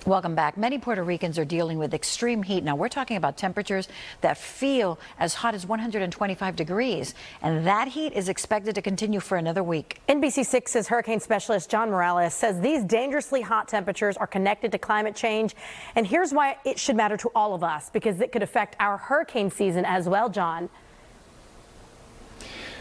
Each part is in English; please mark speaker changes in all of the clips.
Speaker 1: Welcome back. Many Puerto Ricans are dealing with extreme heat. Now, we're talking about temperatures that feel as hot as 125 degrees, and that heat is expected to continue for another week.
Speaker 2: NBC6's hurricane specialist John Morales says these dangerously hot temperatures are connected to climate change, and here's why it should matter to all of us, because it could affect our hurricane season as well, John.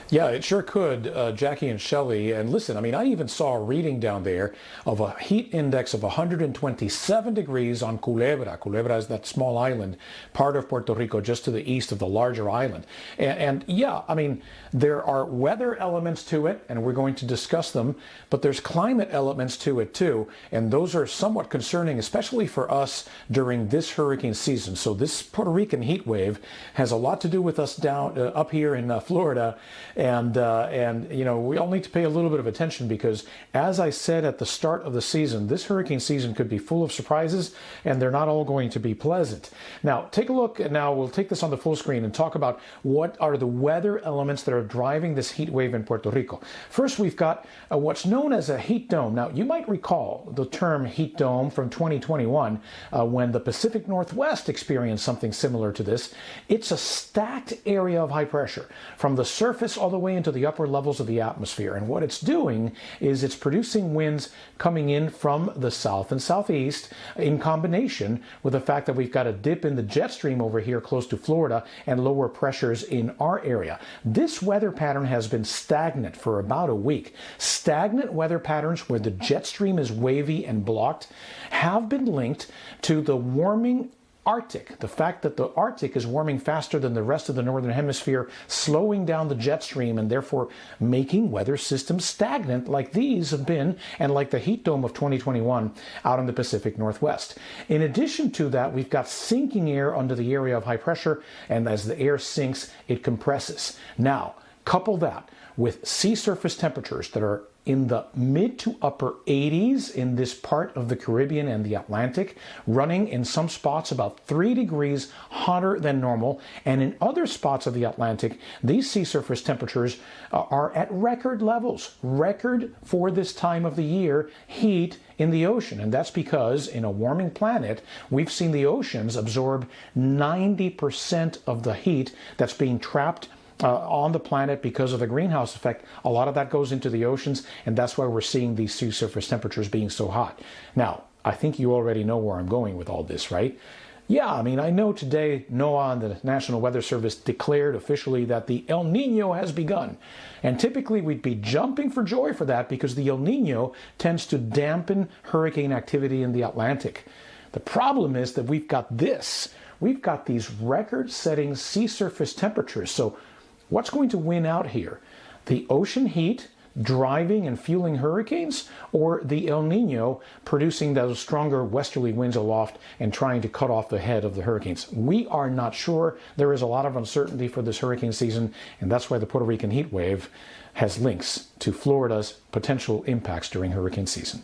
Speaker 3: Yeah, it sure could, Jackie and Shelley. And listen, I mean, I even saw a reading down there of a heat index of 127 degrees on Culebra. Culebra is that small island, part of Puerto Rico, just to the east of the larger island. And yeah, I mean, there are weather elements to it, and we're going to discuss them, but there's climate elements to it too. And those are somewhat concerning, especially for us during this hurricane season. So this Puerto Rican heat wave has a lot to do with us down up here in Florida. And you know, we all need to pay a little bit of attention because, as I said at the start of the season, this hurricane season could be full of surprises, and they're not all going to be pleasant. Now, take a look. Now, we'll take this on the full screen and talk about what are the weather elements that are driving this heat wave in Puerto Rico. First, we've got what's known as a heat dome. Now, you might recall the term heat dome from 2021 when the Pacific Northwest experienced something similar to this. It's a stacked area of high pressure from the surface all the way into the upper levels of the atmosphere. And what it's doing is it's producing winds coming in from the south and southeast in combination with the fact that we've got a dip in the jet stream over here close to Florida and lower pressures in our area. This weather pattern has been stagnant for about a week. Stagnant weather patterns where the jet stream is wavy and blocked have been linked to the warming Arctic, the fact that the Arctic is warming faster than the rest of the northern hemisphere, slowing down the jet stream and therefore making weather systems stagnant like these have been and like the heat dome of 2021 out in the Pacific Northwest. In addition to that, we've got sinking air under the area of high pressure, and as the air sinks, it compresses. Now, couple that with sea surface temperatures that are in the mid to upper 80s in this part of the Caribbean and the Atlantic, running in some spots about 3 degrees hotter than normal. And in other spots of the Atlantic, these sea surface temperatures are at record levels, record for this time of the year heat in the ocean. And that's because in a warming planet, we've seen the oceans absorb 90% of the heat that's being trapped on the planet because of the greenhouse effect. A lot of that goes into the oceans, and that's why we're seeing these sea surface temperatures being so hot. Now, I think you already know where I'm going with all this, right? Yeah, I mean, I know today NOAA and the National Weather Service declared officially that the El Nino has begun. And typically we'd be jumping for joy for that because the El Nino tends to dampen hurricane activity in the Atlantic. The problem is that we've got this. We've got these record-setting sea surface temperatures. So what's going to win out here? The ocean heat driving and fueling hurricanes, or the El Nino producing those stronger westerly winds aloft and trying to cut off the head of the hurricanes? We are not sure. There is a lot of uncertainty for this hurricane season, and that's why the Puerto Rican heat wave has links to Florida's potential impacts during hurricane season.